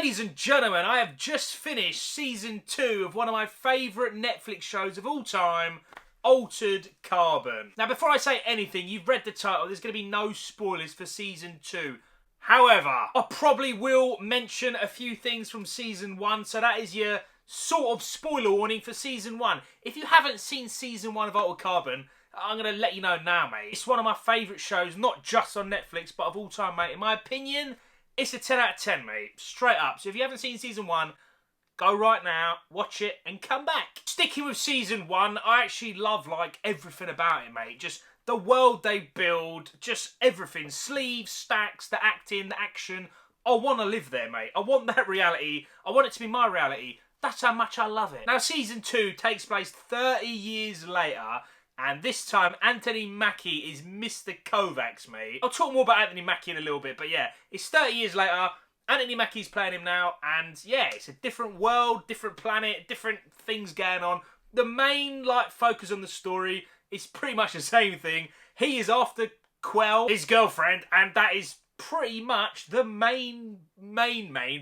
Ladies and gentlemen, I have just finished season 2 of one of my favourite Netflix shows of all time, Altered Carbon. Now, before I say anything, you've read the title, there's going to be no spoilers for season 2. However, I probably will mention a few things from season 1, so that is your sort of spoiler warning for season 1. If you haven't seen season 1 of Altered Carbon, I'm going to let you know now, mate. It's one of my favourite shows, not just on Netflix, but of all time, mate. In my opinion, it's a 10 out of 10, mate. Straight up. So if you haven't seen season 1, go right now, watch it, and come back. Sticking with season 1, I actually love, like, everything about it, mate. Just the world they build, just everything. Sleeves, stacks, the acting, the action. I want to live there, mate. I want that reality. I want it to be my reality. That's how much I love it. Now, season 2 takes place 30 years later, and this time, Anthony Mackie is Mr. Kovacs, mate. I'll talk more about Anthony Mackie in a little bit, but yeah, it's 30 years later. Anthony Mackie's playing him now, and yeah, it's a different world, different planet, different things going on. The main, like, focus on the story is pretty much the same thing. He is after Quell, his girlfriend, and that is pretty much the main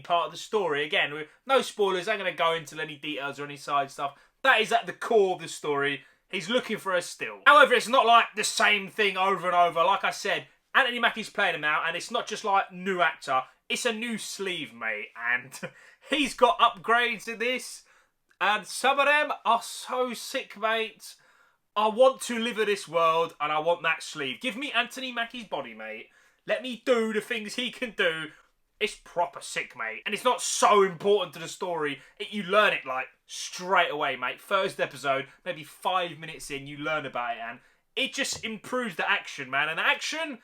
part of the story. Again, with no spoilers, I'm going to go into any details or any side stuff. That is at the core of the story. He's looking for her still. However, it's not like the same thing over and over. Like I said, Anthony Mackie's playing him now, and it's not just like new actor. It's a new sleeve, mate. And he's got upgrades in this. And some of them are so sick, mate. I want to live in this world, and I want that sleeve. Give me Anthony Mackie's body, mate. Let me do the things he can do. It's proper sick, mate. And it's not so important to the story. You learn it, like, straight away, mate. First episode, maybe 5 minutes in, you learn about it, and it just improves the action, man. And the action...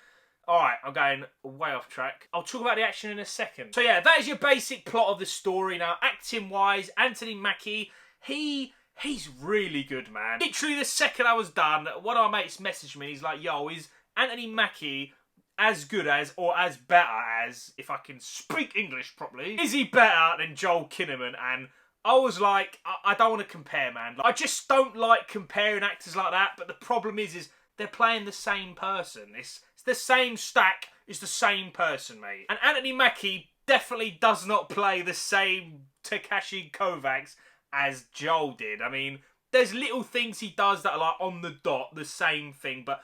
Alright, I'm going way off track. I'll talk about the action in a second. So yeah, that is your basic plot of the story. Now, acting-wise, Anthony Mackie, he's really good, man. Literally, the second I was done, one of my mates messaged me, he's like, yo, is Anthony Mackie as good as, or as better as, if I can speak English properly, is he better than Joel Kinnaman? And I was like, I don't want to compare, man. I just don't like comparing actors like that, but the problem is they're playing the same person. It's the same stack, it's the same person, mate. And Anthony Mackie definitely does not play the same Takashi Kovacs as Joel did. I mean, there's little things he does that are like on the dot, the same thing, but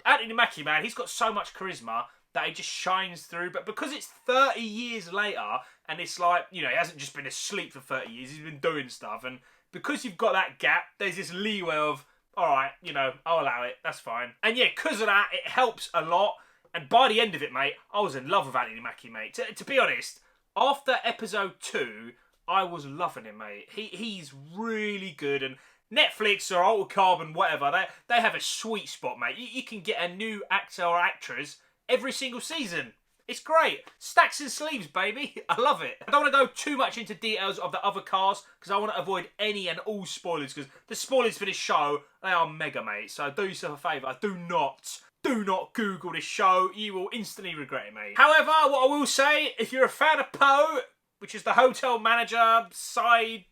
Anthony Mackie, man, he's got so much charisma that he just shines through. But because it's 30 years later, and it's like, you know, he hasn't just been asleep for 30 years, he's been doing stuff. And because you've got that gap, there's this leeway of, alright, you know, I'll allow it, that's fine. And yeah, because of that, it helps a lot. And by the end of it, mate, I was in love with Anthony Mackie, mate. To be honest, after episode 2, I was loving him, mate. He's really good, and Netflix or Altered Carbon, whatever, they have a sweet spot, mate. You can get a new actor or actress every single season. It's great. Stacks and sleeves, baby. I love it. I don't want to go too much into details of the other cast because I want to avoid any and all spoilers, because the spoilers for this show, they are mega, mate. So do yourself a favour. Do not Google this show. You will instantly regret it, mate. However, what I will say, if you're a fan of Poe, which is the hotel manager, side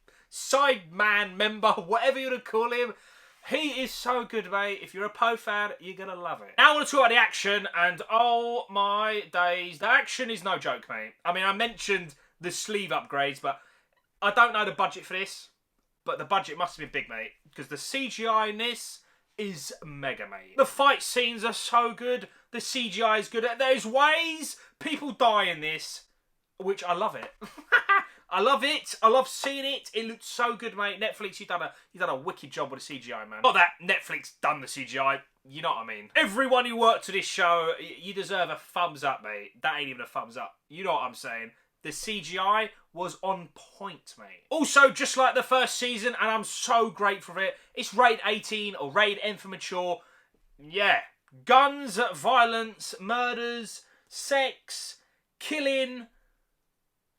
man member, whatever you want to call him, he is so good, mate. If you're a Poe fan, you're going to love it. Now I want to talk about the action, and oh my days, the action is no joke, mate. I mean, I mentioned the sleeve upgrades, but I don't know the budget for this, but the budget must have been big, mate, because the CGI in this is mega, mate. The fight scenes are so good. The CGI is good. There's ways people die in this, which I love it. I love it. I love seeing it. It looks so good, mate. Netflix, you've done a wicked job with the CGI, man. Not that Netflix done the CGI, you know what I mean. Everyone who worked to this show, you deserve a thumbs up, mate. That ain't even a thumbs up. You know what I'm saying. The CGI was on point, mate. Also, just like the first season, and I'm so grateful for it, it's rated 18 or rated M for mature. Yeah. Guns, violence, murders, sex, killing.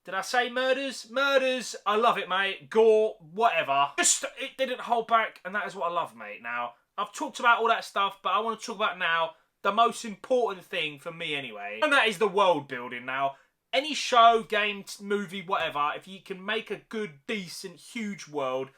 Did I say murders? Murders. I love it, mate. Gore, whatever. Just, it didn't hold back, and that is what I love, mate. Now, I've talked about all that stuff, but I want to talk about now the most important thing for me anyway, and that is the world building. Now, any show, game, movie, whatever, if you can make a good, decent, huge world,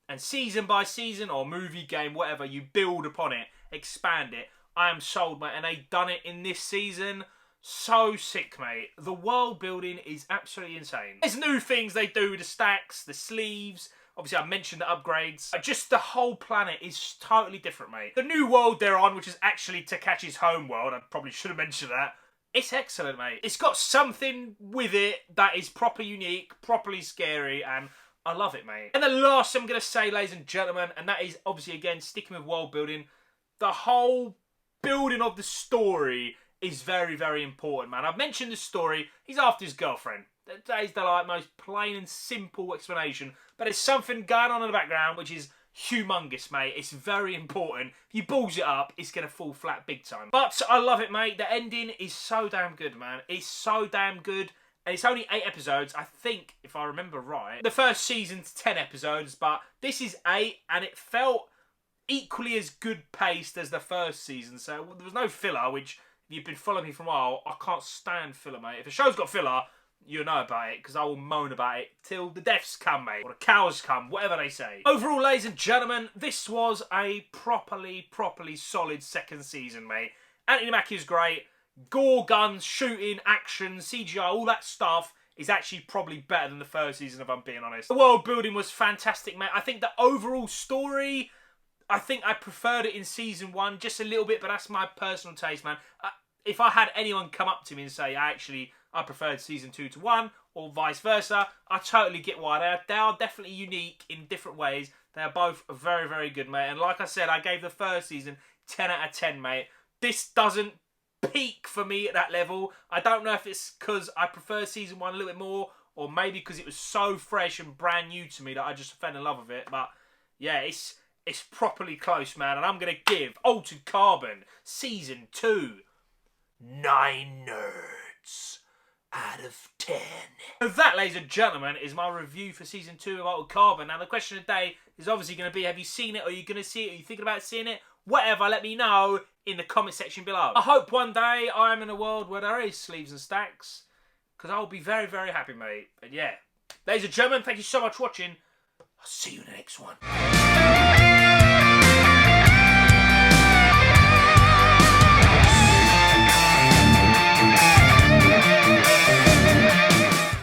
and season by season, or movie, game, whatever, you build upon it, expand it, I am sold, mate. And they done it in this season So sick, mate. The world building is absolutely insane. There's new things they do with the stacks, the sleeves. Obviously, I mentioned the upgrades. Just the whole planet is totally different, mate. The new world they're on, which is actually Takashi's home world, I probably should have mentioned that. It's excellent, mate. It's got something with it that is proper unique, properly scary, and I love it, mate. And the last thing I'm going to say, ladies and gentlemen, and that is obviously, again, sticking with world building, the whole building of the story is very, very important, man. I've mentioned the story. He's after his girlfriend. That is the most plain and simple explanation. But there's something going on in the background which is humongous, mate. It's very important. If you balls it up, it's going to fall flat big time. But I love it, mate. The ending is so damn good, man. It's so damn good. And it's only 8 episodes, I think, if I remember right. The first season's 10 episodes, but this is 8, and it felt equally as good paced as the first season. So there was no filler, which... if you've been following me for a while, I can't stand filler, mate. If a show's got filler, you'll know about it, because I will moan about it till the deaths come, mate. Or the cows come, whatever they say. Overall, ladies and gentlemen, this was a properly solid second season, mate. Anthony Mackie is great. Gore, guns, shooting, action, CGI, all that stuff is actually probably better than the first season, if I'm being honest. The world building was fantastic, mate. I think the overall story... I think I preferred it in season 1 just a little bit, but that's my personal taste, man. If I had anyone come up to me and say, I preferred season 2 to 1, or vice versa, I totally get why. They are definitely unique in different ways. They are both very, very good, mate. And like I said, I gave the first season 10 out of 10, mate. This doesn't peak for me at that level. I don't know if it's because I prefer season 1 a little bit more, or maybe because it was so fresh and brand new to me that I just fell in love with it. But yeah, it's properly close, man. And I'm going to give Altered Carbon Season 2 9 nerds out of 10. So that, ladies and gentlemen, is my review for Season 2 of Altered Carbon. Now, the question of the day is obviously going to be, have you seen it? Are you going to see it? Are you thinking about seeing it? Whatever, let me know in the comment section below. I hope one day I am in a world where there is sleeves and stacks, because I'll be very, very happy, mate. But yeah, ladies and gentlemen, thank you so much for watching. I'll see you in the next one.